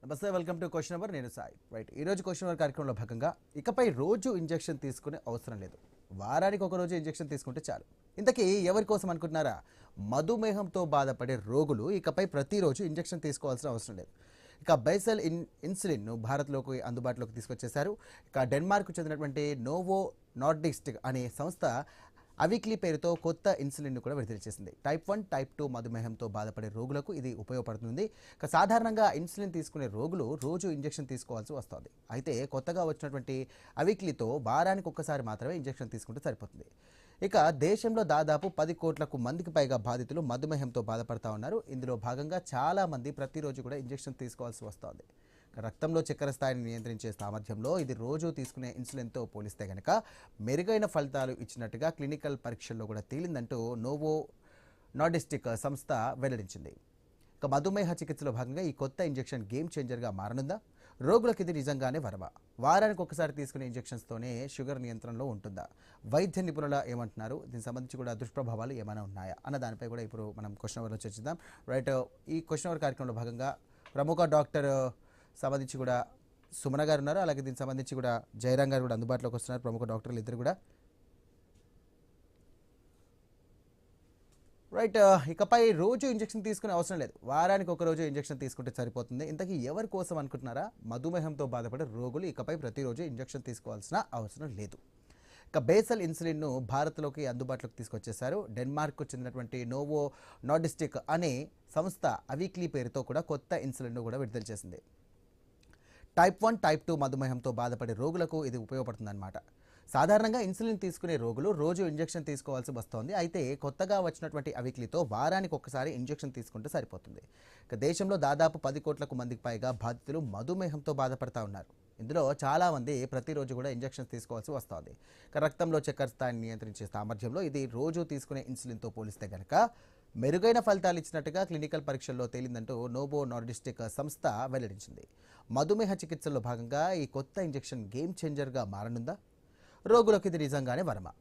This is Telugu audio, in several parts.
నమస్తే, వెల్కమ్ టు క్వశ్చన్ నెంబర్. నేను సాయి. రైట్, ఈరోజు క్వశ్చన్ నెంబర్ కార్యక్రమంలో భాగంగా ఇకపై రోజు ఇంజెక్షన్ తీసుకునే అవసరం లేదు, వారానికి ఒక రోజు ఇంజెక్షన్ తీసుకుంటే చాలు. ఇంతకీ ఎవరి కోసం అనుకుంటున్నారా? మధుమేహంతో బాధపడే రోగులు ఇకపై ప్రతిరోజు ఇంజెక్షన్ తీసుకోవాల్సిన అవసరం లేదు. ఇక బేసల్ ఇన్సులిన్ను భారత్లోకి అందుబాటులోకి తీసుకొచ్చేశారు. ఇక డెన్మార్క్ చెందినటువంటి నోవో నార్డిస్క్ అనే సంస్థ అవిక్లీ పేరుతో కొత్త ఇన్సులిన్ను కూడా విడుదల చేసింది. టైప్ 1, టైప్ 2 మధుమేహంతో బాధపడే రోగులకు ఇది ఉపయోగపడుతుంది. ఇక సాధారణంగా ఇన్సులిన్ తీసుకునే రోగులు రోజు ఇంజెక్షన్ తీసుకోవాల్సి వస్తుంది. అయితే కొత్తగా వచ్చినటువంటి అవిక్లీతో వారానికి ఒక్కసారి మాత్రమే ఇంజెక్షన్ తీసుకుంటే సరిపోతుంది. ఇక దేశంలో దాదాపు 10 కోట్లకు మందికి పైగా బాధితులు మధుమేహంతో బాధపడతా ఉన్నారు. ఇందులో భాగంగా చాలామంది ప్రతిరోజు కూడా ఇంజెక్షన్ తీసుకోవాల్సి వస్తుంది. రక్తంలో చక్కెర స్థాయిని నియంత్రించే సామర్థ్యంలో ఇది రోజు తీసుకునే ఇన్సులిన్తో పోలిస్తే కనుక మెరుగైన ఫలితాలు ఇచ్చినట్టుగా క్లినికల్ పరీక్షల్లో కూడా తేలిందంటూ నోవో నార్డిస్క్ సంస్థ వెల్లడించింది. ఇక మధుమేహ చికిత్సలో భాగంగా ఈ కొత్త ఇంజెక్షన్ గేమ్ చేంజర్గా మారనుందా? రోగులకు ఇది నిజంగానే వరమా? వారానికి ఒకసారి తీసుకునే ఇంజెక్షన్స్తోనే షుగర్ నియంత్రణలో ఉంటుందా? వైద్య నిపుణుల ఏమంటున్నారు? దీనికి సంబంధించి కూడా దుష్ప్రభావాలు ఏమైనా ఉన్నాయా అన్న దానిపై కూడా ఇప్పుడు మనం క్వశ్చన్ అవర్లో చర్చిద్దాం. రైట్, ఈ క్వశ్చన్ అవర్ కార్యక్రమంలో భాగంగా ప్రముఖ డాక్టర్ సంబంధించి కూడా సుమన గారు ఉన్నారు. అలాగే దీనికి సంబంధించి కూడా జయరాం గారు కూడా అందుబాటులోకి వస్తున్నారు. ప్రముఖ డాక్టర్లు ఇద్దరు కూడా. రైట్, ఇకపై రోజు ఇంజెక్షన్ తీసుకునే అవసరం లేదు, వారానికి ఒక రోజు ఇంజెక్షన్ తీసుకుంటే సరిపోతుంది. ఇంతకీ ఎవరి కోసం అనుకుంటున్నారా? మధుమేహంతో బాధపడే రోగులు ఇకపై ప్రతిరోజు ఇంజెక్షన్ తీసుకోవాల్సిన అవసరం లేదు. ఇక బేసల్ ఇన్సులిన్ను భారత్లోకి అందుబాటులోకి తీసుకొచ్చేశారు. డెన్మార్క్కు చెందినటువంటి నోవో నార్డిస్క్ అనే సంస్థ అవిక్లీ పేరుతో కూడా కొత్త ఇన్సులిన్ను కూడా విడుదల చేసింది. టైప్ 1, టైప్ 2 మధుమేహంతో బాధపడే రోగులకు ఇది ఉపయోగపడుతుందన్నమాట. సాధారణంగా ఇన్సులిన్ తీసుకునే రోగులు రోజు ఇంజెక్షన్ తీసుకోవాల్సి వస్తోంది. అయితే కొత్తగా వచ్చినటువంటి అవిక్లీతో వారానికి ఒక్కసారి ఇంజెక్షన్ తీసుకుంటే సరిపోతుంది. ఇక దేశంలో దాదాపు 10 కోట్లకు మందికి పైగా బాధితులు మధుమేహంతో బాధపడతా ఉన్నారు. ఇందులో చాలామంది ప్రతిరోజు కూడా ఇంజెక్షన్స్ తీసుకోవాల్సి వస్తుంది. ఇక రక్తంలో చక్కెర స్థాయిని నియంత్రించే సామర్థ్యంలో ఇది రోజు తీసుకునే ఇన్సులిన్తో పోలిస్తే కనుక మెరుగైన ఫలితాలు ఇచ్చినట్టుగా క్లినికల్ పరీక్షల్లో తేలిందంటూ నోవో నార్డిస్క్ సంస్థ వెల్లడించింది. మధుమేహ చికిత్సలో భాగంగా ఈ కొత్త ఇంజెక్షన్ గేమ్ చేంజర్గా మారనుందా? రోగులకు ఇది నిజంగానే వరమా?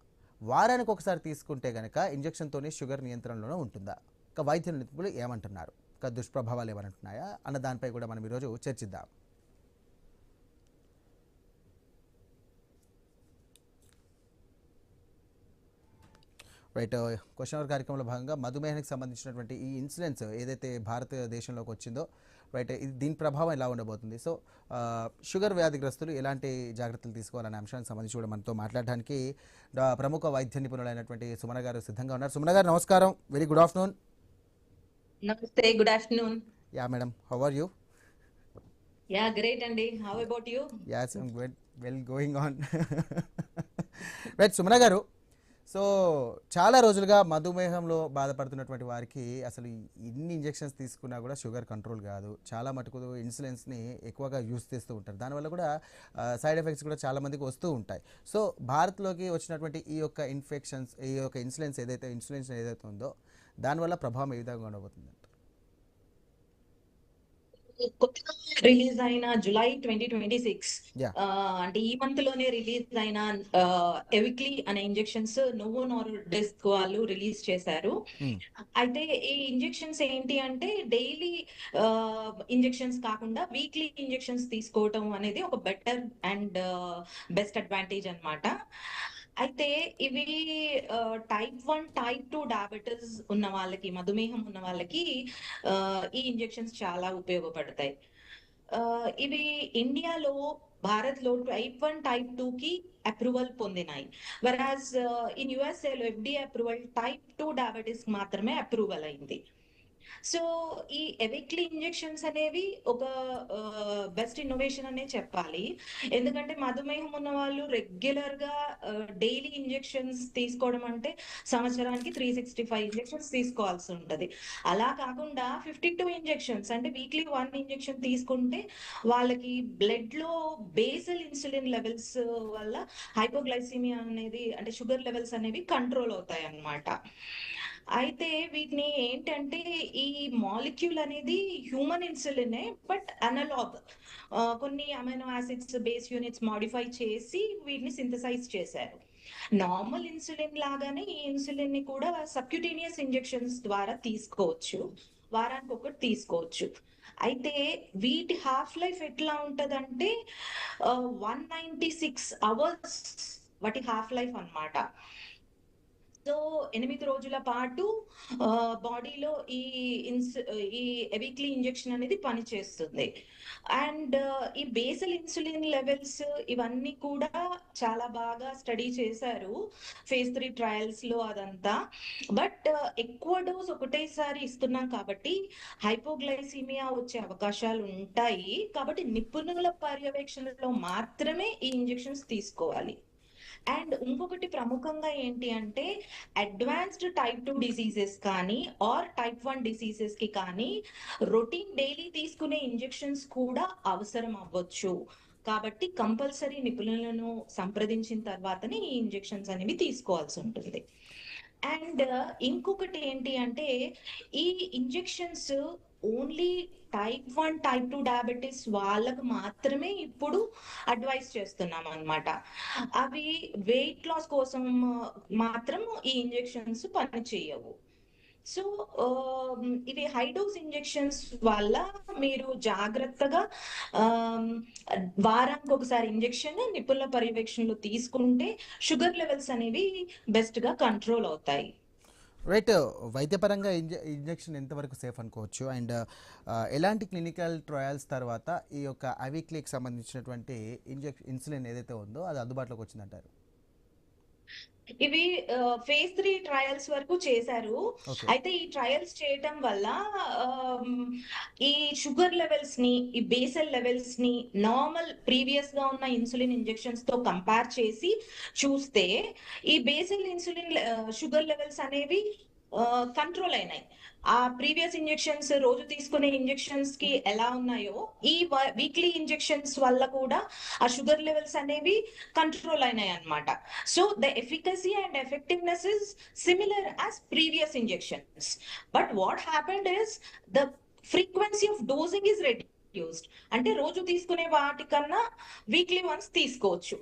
వారానికి ఒకసారి తీసుకుంటే కనుక ఇంజెక్షన్తోనే షుగర్ నియంత్రణలోనే ఉంటుందా? ఇక వైద్య నిపుణులు ఏమంటున్నారు? ఇక దుష్ప్రభావాలు ఏమంటున్నాయా అన్న దానిపై కూడా మనం ఈరోజు చర్చిద్దాం. రైట్, క్వశ్చన్ అవర్ కార్యక్రమంలో భాగంగా మధుమేహానికి సంబంధించినటువంటి ఈ ఇన్సిడెన్స్ ఏదైతే భారతదేశంలోకి వచ్చిందో, రైట్, ఇది దీని ప్రభావం ఎలా ఉండబోతుంది? సో షుగర్ వ్యాధిగ్రస్తులు ఎలాంటి జాగ్రత్తలు తీసుకోవాలనే అంశానికి సంబంధించి కూడా మనతో మాట్లాడడానికి ప్రముఖ వైద్య నిపుణులైనటువంటి సుమన గారు సిద్ధంగా ఉన్నారు. సుమన గారు నమస్కారం, వెరీ గుడ్ ఆఫ్టర్నూన్. నమస్తే, good afternoon. Yeah madam, how are you? Yeah great అండి, how about you? Yes I'm good, well going on. Right Sumana గారు, సో చాలా రోజులుగా మధుమేహంలో బాధపడుతున్నటువంటి వారికి అసలు ఇన్ని ఇంజెక్షన్స్ తీసుకున్నా కూడా షుగర్ కంట్రోల్ కాదు. చాలా మటుకు ఇన్సులిన్స్ని ఎక్కువగా యూస్ చేస్తూ ఉంటారు. దానివల్ల కూడా సైడ్ ఎఫెక్ట్స్ కూడా చాలామందికి వస్తూ ఉంటాయి. సో భారత్లోకి వచ్చినటువంటి ఈ యొక్క ఇన్సులిన్స్ ఏదైతే ఉందో దానివల్ల ప్రభావం ఏ విధంగా ఉండబోతుంది? రిలీజ్ అయిన జులై 2026 యా, అంటే ఈ మంత్ లోనే రిలీజ్ అయిన ఎవిక్లీ అనే ఇంజెక్షన్స్ నోవో నార్డిస్క్ వాళ్ళు రిలీజ్ చేశారు. అయితే ఈ ఇంజెక్షన్స్ ఏంటి అంటే డైలీ ఇంజెక్షన్స్ కాకుండా వీక్లీ ఇంజెక్షన్స్ తీసుకోవటం అనేది ఒక బెటర్ అండ్ బెస్ట్ అడ్వాంటేజ్ అన్నమాట. అయితే ఇవి టైప్ 1, టైప్ 2 డయాబెటీస్ ఉన్న వాళ్ళకి, మధుమేహం ఉన్న వాళ్ళకి ఈ ఇంజెక్షన్స్ చాలా ఉపయోగపడతాయి. ఇవి ఇండియాలో, భారత్ లో టైప్ 1, టైప్ 2 కి అప్రూవల్ పొందినాయి. వరాజ్ ఇన్ యుఎస్ఏ లో FDA అప్రూవల్ టైప్ 2 డయాబెటీస్ మాత్రమే అప్రూవల్ అయింది. సో ఈ ఎవిక్లీ ఇంజెక్షన్స్ అనేవి ఒక బెస్ట్ ఇన్నోవేషన్ అనే చెప్పాలి. ఎందుకంటే మధుమేహం ఉన్న వాళ్ళు రెగ్యులర్ గా డైలీ ఇంజెక్షన్స్ తీసుకోవడం అంటే సంవత్సరానికి 365 ఇంజెక్షన్స్ తీసుకోవాల్సి ఉంటది. అలా కాకుండా 52 ఇంజెక్షన్స్ అంటే వీక్లీ 1 ఇంజెక్షన్ తీసుకుంటే వాళ్ళకి బ్లడ్ లో బేసల్ ఇన్సులిన్ లెవెల్స్ వల్ల హైపోగ్లైసిమియా అనేది, అంటే షుగర్ లెవెల్స్ అనేవి కంట్రోల్ అవుతాయి అన్నమాట. అయితే వీటిని ఏంటంటే ఈ మాలిక్యూల్ అనేది హ్యూమన్ ఇన్సులినే, బట్ అనలాగ్ కొన్ని amino acids base units modify చేసి వీటిని సింథసైజ్ చేశారు. నార్మల్ ఇన్సులిన్ లాగానే ఈ ఇన్సులిన్ ని కూడా సబ్క్యూటేనియస్ ఇంజెక్షన్స్ ద్వారా తీసుకోవచ్చు. వారానికి ఒకటి తీసుకోవచ్చు. అయితే వీటి హాఫ్ లైఫ్ ఎట్లా ఉంటదంటే 196 అవర్స్ వాటి హాఫ్ లైఫ్ అన్నమాట. సో 8 రోజుల పాటు బాడీలో ఈ వీక్లీ ఇంజెక్షన్ అనేది పనిచేస్తుంది. అండ్ ఈ బేసల్ ఇన్సులిన్ లెవెల్స్ ఇవన్నీ కూడా చాలా బాగా స్టడీ చేశారు phase 3 ట్రయల్స్ లో అదంతా. బట్ ఎక్కువ డోస్ ఒకటేసారి ఇస్తున్నాం కాబట్టి హైపోగ్లైసీమియా వచ్చే అవకాశాలు ఉంటాయి. కాబట్టి నిపుణుల పర్యవేక్షణలో మాత్రమే ఈ ఇంజెక్షన్స్ తీసుకోవాలి. అండ్ ఇంకొకటి ప్రముఖంగా ఏంటి అంటే అడ్వాన్స్డ్ టైప్ 2 డిసీజెస్ కానీ ఆర్ టైప్ 1 డిసీజెస్ కి కానీ రొటీన్ డైలీ తీసుకునే ఇంజెక్షన్స్ కూడా అవసరం అవ్వచ్చు. కాబట్టి కంపల్సరీ నిపుణులను సంప్రదించిన తర్వాతనే ఈ ఇంజెక్షన్స్ అనేవి తీసుకోవాల్సి ఉంటుంది. అండ్ ఇంకొకటి ఏంటి అంటే ఈ injections only type 1 type 2 diabetes వాళ్ళకు మాత్రమే ఇప్పుడు అడ్వైస్ చేస్తున్నాం అన్నమాట. అవి వెయిట్ లాస్ కోసం మాత్రం ఈ ఇంజెక్షన్స్ పని చేయవు. సో ఇవి హై డోస్ ఇంజెక్షన్స్ వల్ల మీరు జాగ్రత్తగా ఆమ్, వారానికి ఒకసారి ఇంజెక్షన్ నిపుణుల పర్యవేక్షణలో తీసుకుంటే షుగర్ లెవెల్స్ అనేవి బెస్ట్ గా కంట్రోల్ అవుతాయి. రైట్. వైద్యపరంగా ఇంజెక్షన్ ఎంతవరకు సేఫ్ అనుకోవచ్చు, అండ్ ఎలాంటి క్లినికల్ ట్రయల్స్ తర్వాత ఈ యొక్క అవీక్లీకి సంబంధించినటువంటి ఇన్సులిన్ ఏదైతే ఉందో అది అందుబాటులోకి వచ్చిందంటారు? ఇవి phase 3 ట్రయల్స్ వరకు చేశారు. ఓకే. అయితే ఈ ట్రయల్స్ చేయటం వల్ల ఆమ్, ఈ షుగర్ లెవెల్స్ ని, ఈ బేసల్ లెవెల్స్ ని నార్మల్ ప్రీవియస్ గా ఉన్న ఇన్సులిన్ ఇంజెక్షన్స్ తో కంపేర్ చేసి చూస్తే ఈ బేసల్ ఇన్సులిన్ షుగర్ లెవెల్స్ అనేవి కంట్రోల్ అయినాయి. ఆ ప్రీవియస్ ఇంజెక్షన్స్ రోజు తీసుకునే ఇంజెక్షన్స్ కి ఎలా ఉన్నాయో ఈ వీక్లీ ఇంజెక్షన్స్ వల్ల కూడా ఆ షుగర్ లెవెల్స్ అనేవి కంట్రోల్ అయినాయి అన్నమాట. So the efficacy and effectiveness is similar as previous injections. But what happened is the frequency of dosing is reduced. అంటే రోజు తీసుకునే వాటికన్నా వీక్లీ వన్స్ తీసుకోవచ్చు.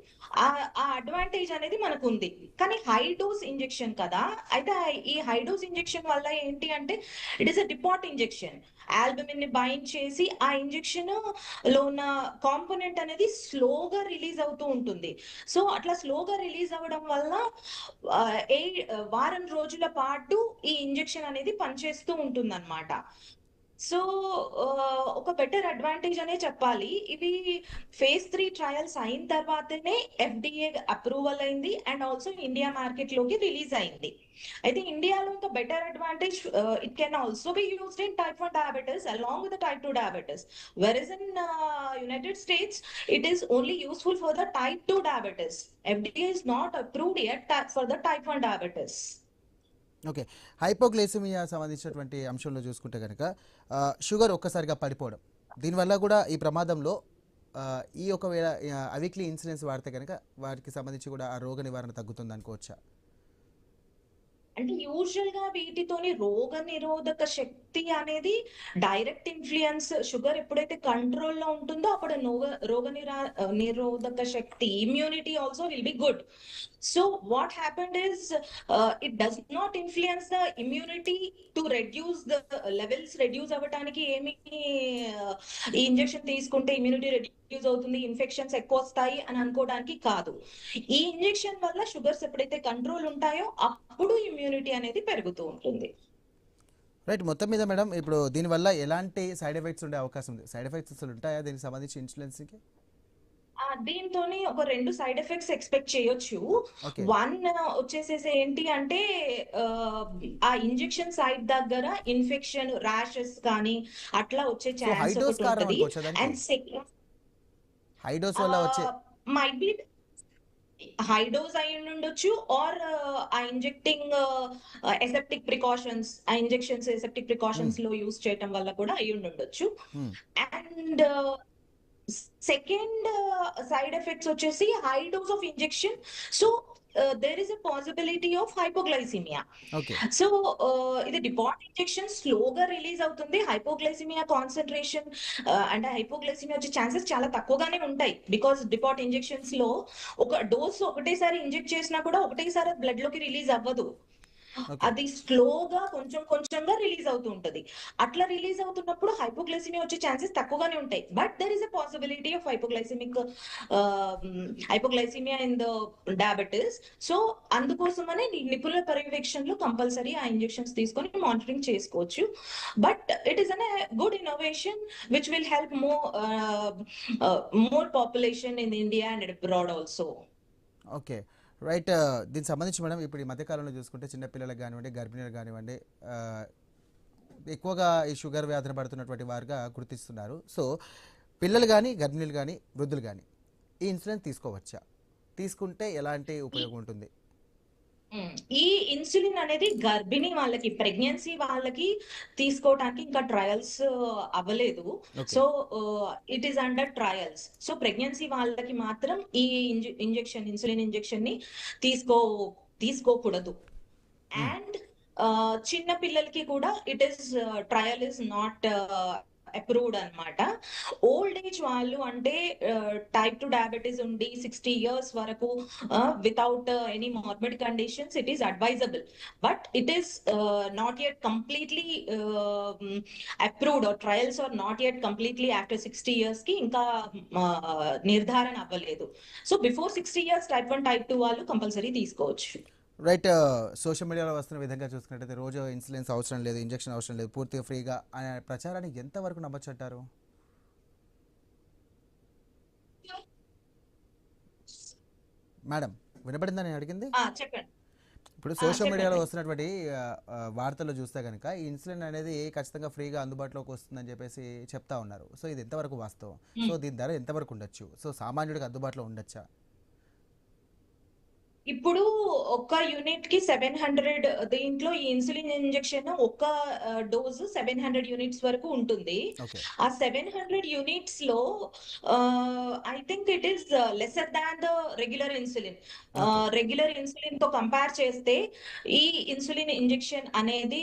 ఆ అడ్వాంటేజ్ అనేది మనకు ఉంది. కానీ హై డోస్ ఇంజెక్షన్ కదా, అయితే ఈ హై డోస్ ఇంజెక్షన్ వల్ల ఏంటి అంటే it is a depot injection. Albumin ని బైండ్ చేసి ఆ ఇంజెక్షన్ లో ఉన్న కాంపోనెంట్ అనేది స్లోగా రిలీజ్ అవుతూ ఉంటుంది. సో అట్లా స్లోగా రిలీజ్ అవ్వడం వల్ల వారం రోజుల పాటు ఈ ఇంజెక్షన్ అనేది పనిచేస్తూ ఉంటుంది అన్నమాట. సో ఒక బెటర్ అడ్వాంటేజ్ అనే చెప్పాలి. ఇవి phase 3 ట్రయల్స్ అయిన తర్వాతనే FDA అప్రూవల్ అయింది అండ్ ఆల్సో ఇండియా మార్కెట్ లోకి రిలీజ్ అయింది. అయితే ఇండియాలో ఇంకా better advantage, it can also be used in type 1 diabetes along with type 2 diabetes, whereas in United States it is only useful for the type 2 diabetes. FDA is not approved yet for the type 1 diabetes. Okay. Hypoglycaemia సంబంధించినటువంటి అంశంలో చూసుకుంటే కనుక షుగర్ ఒక్కసారిగా పడిపోవడం, దీనివల్ల కూడా ఈ ప్రమాదంలో ఈ ఒకవేళ అవీక్లీ ఇన్సులిన్స్ వాడితే కనుక వారికి సంబంధించి కూడా ఆ రోగ నివారణ తగ్గుతుంది అనుకోవచ్చా? అంటే యూజువల్ గా వీటితోని రోగ నిరోధక శక్తి అనేది డైరెక్ట్ ఇన్ఫ్లుయెన్స్, షుగర్ ఎప్పుడైతే కంట్రోల్లో ఉంటుందో అప్పుడు రోగ నిరోధక శక్తి, immunity also will be good. So what happened is it does not influence the immunity to reduce the levels. Reduce అవ్వడానికి ఏమి ఈ ఇంజెక్షన్ తీసుకుంటే ఇమ్యూనిటీ రెడ్యూస్ అవుతుంది, ఇన్ఫెక్షన్స్ ఎక్కువ వస్తాయి అని అనుకోవడానికి కాదు. ఈ ఇంజెక్షన్ వల్ల షుగర్స్ ఎప్పుడైతే కంట్రోల్ ఉంటాయో అప్పుడు ఇమ్యూనిటీ అనేది పెరుగుతూ ఉంటుంది. రైట్. మొత్తం మీద మేడం, ఇప్పుడు దీనివల్ల ఎలాంటి సైడ్ ఎఫెక్ట్స్ ఉండే అవకాశం ఉంది? సైడ్ ఎఫెక్ట్స్ అసలు ఉంటాయా దీనికి సంబంధించి ఇన్సులిన్స్కి? దీంతోని ఒక 2 సైడ్ ఎఫెక్ట్స్ ఎక్స్పెక్ట్ చేయొచ్చు. ఓకే. వన్ వచ్చేసేసి ఏంటి అంటే ఆ ఇంజెక్షన్ సైట్ దగ్గర ఇన్ఫెక్షన్, ర్యాషెస్ కానీ అట్లా వచ్చే సో హై ఛాన్స్ డోస్ ఒకటి కారణం ఉంటది. అనుకోవచ్చా దానికి? అండ్ సెకండ్ హై డోస్ వల్ల వచ్చే మైట్ బి హై డోస్ అయి ఉండొచ్చు, ఆర్ ఆ ఇంజెక్టింగ్ ఎసెప్టిక్ ప్రికాషన్స్, ఆ ఇంజెక్షన్స్ ఎసెప్టిక్ ప్రికాషన్స్ లో యూస్ చేయటం వల్ల కూడా అయి ఉండొచ్చు. అండ్ సెకండ్ సైడ్ ఎఫెక్ట్స్ వచ్చేసి high dose of injection. So there is a possibility of hypoglycemia. Okay. So ఇది డిపాట్ ఇంజెక్షన్ స్లోగా రిలీజ్ అవుతుంది. హైపోగ్లైసిమియా కాన్సన్ట్రేషన్ అంటే హైపోగ్లైసిమియా వచ్చే ఛాన్సెస్ చాలా తక్కువగానే ఉంటాయి. బికాస్ డిపాట్ ఇంజెక్షన్స్ లో ఒక డోస్ ఒకటేసారి ఇంజెక్ట్ చేసినా కూడా ఒకటేసారి బ్లడ్ లోకి రిలీజ్ అవ్వదు. ఓకే. అది స్లోగా కొంచెం కొంచెంగా రిలీజ్ అవుతూ ఉంటది. అట్లా రిలీజ్ అవుతున్నప్పుడు హైపోగ్లైసిమియా వచ్చే ఛాన్సెస్ తక్కువగానే ఉంటాయి. But there is a possibility of hypoglycemia in the diabetes. So అందుకోసమనే నిపుణుల పర్యవేక్షణలో కంపల్సరీ ఆ ఇంజెక్షన్స్ తీసుకొని మానిటరింగ్ చేసుకోవచ్చు. But it is an good innovation which will help more population in India and abroad also. Okay. Right. దీనికి సంబంధించి మేడం ఇప్పుడు ఈ మధ్య కాలంలో చూసుకుంటే చిన్న పిల్లలకు కానివ్వండి, గర్భిణీలకు కానివ్వండి, ఎక్కువగా ఈ షుగర్ వ్యాధిని పడుతున్నటువంటి వారుగా గుర్తిస్తున్నారు. సో పిల్లలు కానీ, గర్భిణీలు కానీ, వృద్ధులు కానీ ఈ ఇన్సులిన్ తీసుకోవచ్చా? తీసుకుంటే ఎలాంటి ఉపయోగం ఉంటుంది? ఈ ఇన్సులిన్ అనేది గర్భిణీ వాళ్ళకి, ప్రెగ్నెన్సీ వాళ్ళకి తీసుకోవటానికి ఇంకా ట్రయల్స్ అవ్వలేదు. Okay. So it is under trials. So pregnancy వాళ్ళకి మాత్రం ఈ ఇన్సులిన్ ఇంజెక్షన్ ని తీసుకోకూడదు. అండ్ చిన్న పిల్లలకి కూడా it is trial is not approved అన్నమాట. ఓల్డ్ ఏజ్ వాళ్ళు అంటే టైప్ 2 డయాబెటీస్ ఉండి 60 ఇయర్స్ వరకు without any morbid conditions it is advisable. But it is not yet completely approved, or trials are not yet completely after 60 years కి ఇంకా నిర్ధారణ అవ్వలేదు. So before 60 years type 1 type 2 వాళ్ళు కంపల్సరీ తీసుకోవచ్చు. రైట్. సోషల్ మీడియాలో వస్తున్న విధంగా చూసుకున్నట్టయితే రోజు ఇన్సులిన్స్ అవసరం లేదు, ఇంజెక్షన్ అవసరం లేదు, పూర్తిగా ఫ్రీగా అనే ప్రచారాన్ని ఎంతవరకు నమ్మచ్చు అంటారు? మేడం వినపడిందని నేను అడిగింది. చెప్పండి. ఇప్పుడు సోషల్ మీడియాలో చెప్పండి. వస్తున్నటువంటి వార్తలు చూస్తే కనుక ఈ ఇన్సులిన్ అనేది ఖచ్చితంగా ఫ్రీగా అందుబాటులోకి వస్తుందని చెప్పేసి చెప్తా ఉన్నారు. సో ఇది ఎంతవరకు వాస్తవం? సో దీని ధర ఎంతవరకు ఉండొచ్చు? సో సామాన్యుడికి అందుబాటులో ఉండొచ్చా? ఇప్పుడు ఒక యూనిట్ కి 700, దీంట్లో ఈ ఇన్సులిన్ ఇంజెక్షన్ ఒక డోసు 700 యూనిట్స్ వరకు ఉంటుంది. ఓకే. ఆ 700 యూనిట్స్ లో I think it is lesser than the regular insulin. Okay. Regular insulin తో కంపేర్ చేస్తే ఈ ఇన్సులిన్ ఇంజెక్షన్ అనేది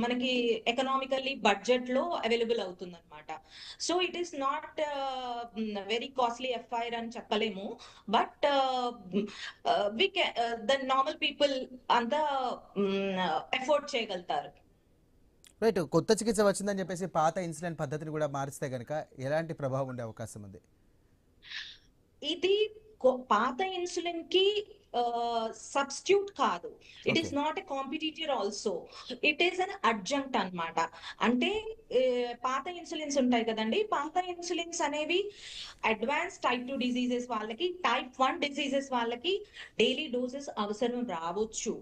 మనకి ఎకనామికల్లీ బడ్జెట్ లో అవైలబుల్ అవుతుంది అనమాట. So it is not very costly FIR అని చెప్పలేము. బట్ ద నార్మల్ పీపుల్ అంతా ఎఫోర్డ్ చేయగలుగుతారు. రైట్. కొత్త చికిత్స వచ్చిందని చెప్పేసి పాత ఇన్సులిన్ పద్ధతిని కూడా మారిస్తే కనుక ఎలాంటి ప్రభావం ఉండే అవకాశం ఉంది? ఇది పాత ఇన్సులిన్ కి సబ్స్టిట్యూట్ కాదు. It okay. Is not a competitor also. It is an adjunct అన్నమాట. అంటే పాత ఇన్సులిన్స్ ఉంటాయి కదండి, పాత ఇన్సులిన్స్ అనేవి అడ్వాన్స్ టైప్ 2 డిసీజెస్ వాళ్ళకి, టైప్ 1 డిసీజెస్ వాళ్ళకి డైలీ డోసెస్ అవసరం రావచ్చు.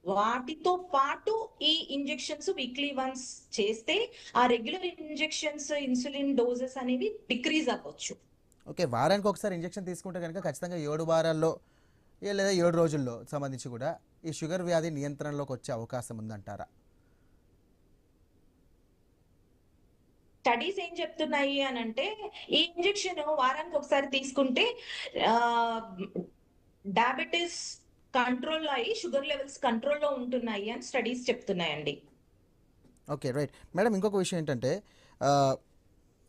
వాటితో పాటు ఈ ఇంజెక్షన్స్ వీక్లీ వన్స్ చేస్తే ఆ రెగ్యులర్ ఇంజెక్షన్స్ ఇన్సులిన్ డోసెస్ అనేవి డిక్రీజ్ అవ్వచ్చు. ఓకే. వారానికి ఒకసారి ఇంజెక్షన్ తీసుకుంటే కనుక ఖచ్చితంగా 7 వారాల్లో లేదా 7 రోజుల్లో సంబంధించి కూడా ఈ షుగర్ వ్యాధి నియంత్రణలోకి వచ్చే అవకాశం ఉందంటారా? స్టడీస్ ఏం చెప్తున్నాయి అని అంటే ఈ ఇంజెక్షన్ వారానికి ఒకసారి తీసుకుంటే డయాబెటిస్ కంట్రోల్ అయ్యి షుగర్ లెవెల్స్ కంట్రోల్లో ఉంటున్నాయి అని స్టడీస్ చెప్తున్నాయండి. ఓకే. రైట్. మేడం ఇంకొక విషయం ఏంటంటే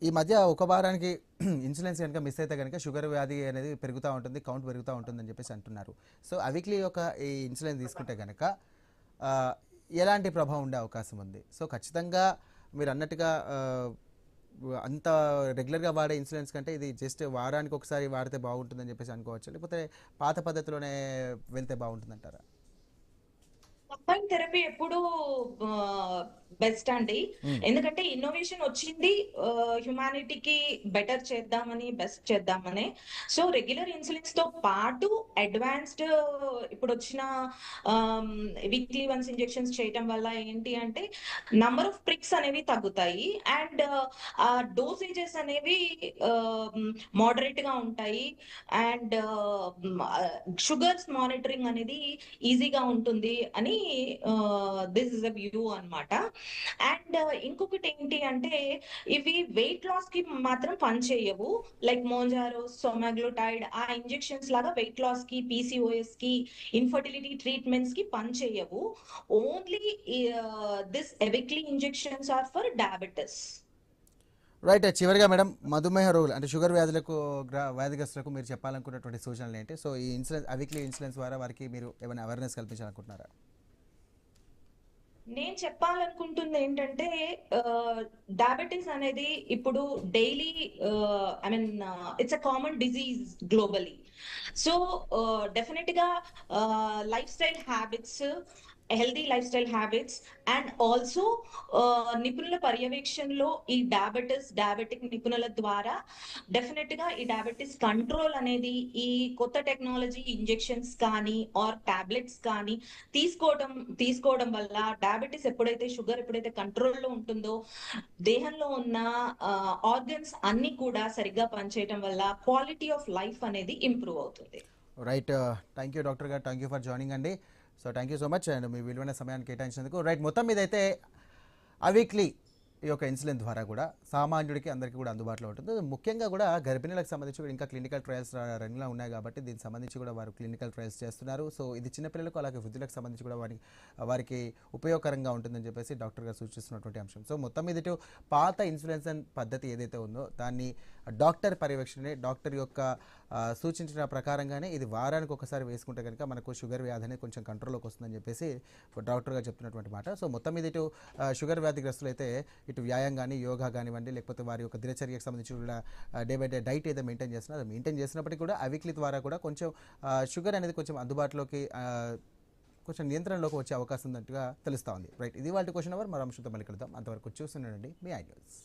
ఈ మధ్య ఒక వారానికి ఇన్సులిన్స్ కనుక మిస్ అయితే కనుక షుగర్ వ్యాధి అనేది పెరుగుతూ ఉంటుంది, కౌంట్ పెరుగుతూ ఉంటుందని చెప్పేసి అంటున్నారు. సో వీక్లీ ఒక ఈ ఇన్సులిన్ తీసుకుంటే కనుక ఎలాంటి ప్రభావం ఉండే అవకాశం ఉంది? సో ఖచ్చితంగా మీరు అన్నట్టుగా అంత రెగ్యులర్గా వాడే ఇన్సులిన్స్ కంటే ఇది జస్ట్ వారానికి ఒకసారి వాడితే బాగుంటుందని చెప్పేసి అనుకోవచ్చు, లేకపోతే పాత పద్ధతిలోనే వెళ్తే బాగుంటుందంటారా? కంబైన్ థెరపీ ఎప్పుడు బెస్ట్ అండి. ఎందుకంటే ఇన్నోవేషన్ వచ్చింది హ్యుమానిటీకి బెటర్ చేద్దామని, బెస్ట్ చేద్దామని. సో రెగ్యులర్ ఇన్సులిన్స్ తో పాటు అడ్వాన్స్డ్ ఇప్పుడు వచ్చిన వీక్లీ వన్స్ ఇంజెక్షన్స్ చేయటం వల్ల ఏంటి అంటే నంబర్ ఆఫ్ ప్రిక్స్ అనేవి తగ్గుతాయి అండ్ డోసేజెస్ అనేవి మోడరేట్ గా ఉంటాయి అండ్ షుగర్స్ మానిటరింగ్ అనేది ఈజీగా ఉంటుంది అని దిస్ ఇస్ అ వ్యూ అన్నమాట. అండ్ ఇంకొకటి ఏంటి అంటే ఇవి వెయిట్ లాస్ కి మాత్రం పనిచేయవు. లైక్ మోంజారో, సోమాగ్లూటైడ్ ఆ ఇంజెక్షన్స్ లాగా వెయిట్ లాస్ కి, పీసీఓఎస్ కి, ఇన్ఫర్టిలిటీ ట్రీట్మెంట్స్ కి పనిచేయవు. Only this weekly injections are for diabetes. Right. చివరిగా మేడం మధుమేహ రోగులు అంటే షుగర్ వ్యాధిగ్రస్తులకు మీరు చెప్పాలనుకున్నటువంటి సూచనలు ఏంటి? సో ఈ ఇన్సులిన్స్ వీక్లీ ఇన్సులిన్స్ ద్వారా వారికి మీరు ఏమైనా అవేర్నెస్ కల్పించాలనుకుంటున్నారా? నేను చెప్పాలనుకుంటుంది ఏంటంటే డయాబెటీస్ అనేది ఇప్పుడు daily I mean it's a common disease globally. So definite గా lifestyle habits, healthy lifestyle habits and also నిపుణుల పర్యవేక్షణలో ఈ డయాబెటిక్ నిపుణుల ద్వారా డెఫినెట్ గా ఈ డయాబెటీస్ కంట్రోల్ అనేది ఈ కొత్త టెక్నాలజీ ఇంజెక్షన్స్ కానీ ఆర్ టాబ్లెట్స్ కానీ తీసుకోవడం తీసుకోవడం వల్ల డయాబెటీస్ షుగర్ ఎప్పుడైతే కంట్రోల్లో ఉంటుందో దేహంలో ఉన్న ఆర్గన్స్ అన్ని కూడా సరిగ్గా పనిచేయడం వల్ల క్వాలిటీ ఆఫ్ లైఫ్ అనేది ఇంప్రూవ్ అవుతుంది. రైట్. థ్యాంక్ యూ డాక్టర్ గారు, థ్యాంక్ యూ ఫర్ జాయినింగ్ అండి. So thank you so much and మీ విలువైన సమయాన్ని కేటాయించినందుకు. రైట్, మొత్తం మీద అయితే అవీక్లీ ఈ యొక్క ఇన్సులిన్ ద్వారా కూడా సామాన్యుడికి అందరికీ కూడా అందుబాటులో ఉంటుంది. ముఖ్యంగా కూడా గర్భిణీలకు సంబంధించి కూడా ఇంకా క్లినికల్ ట్రయల్స్ రన్నింగ్లో ఉన్నాయి కాబట్టి దీనికి సంబంధించి కూడా వారు క్లినికల్ ట్రయల్స్ చేస్తున్నారు. సో ఇది చిన్నపిల్లలకు అలాగే వృద్ధులకు సంబంధించి కూడా వారికి ఉపయోగకరంగా ఉంటుందని చెప్పేసి డాక్టర్ గారు సూచిస్తున్నటువంటి అంశం. సో మొత్తం మీద ఇటు పాత ఇన్సులిన్ పద్ధతి ఏదైతే ఉందో దాన్ని డాక్టర్ పర్యవేక్షణనే, డాక్టర్ యొక్క సూచించిన ప్రకారంగానే ఇది వారానికి ఒకసారి వేసుకుంటే కనుక మనకు షుగర్ వ్యాధి అనేది కొంచెం కంట్రోల్లోకి వస్తుందని చెప్పేసి డాక్టర్ గారు చెప్తున్నటువంటి మాట. సో మొత్తం మీద ఇటు షుగర్ వ్యాధిగ్రస్తులు అయితే ఇటు వ్యాయామం కానీ, యోగా కానివ్వండి, లేకపోతే వారి యొక్క దినచర్యకు సంబంధించి కూడా డే బై డే డైట్ ఏదో మెయింటైన్ చేస్తున్నారు, అది మెయింటైన్ చేసినప్పటికీ కూడా అవీక్లీ ద్వారా కూడా కొంచెం షుగర్ అనేది కొంచెం అందుబాటులోకి కొంచెం నియంత్రణలోకి వచ్చే అవకాశం ఉన్నట్టుగా తెలుస్తూ ఉంది. రైట్, ఇది వాళ్ళ క్వశ్చన్ అవర్. మరో అంశంతో మళ్ళీ కలుద్దాం. అంతవరకు చూస్తున్నానండి మీ ఐ న్యూస్.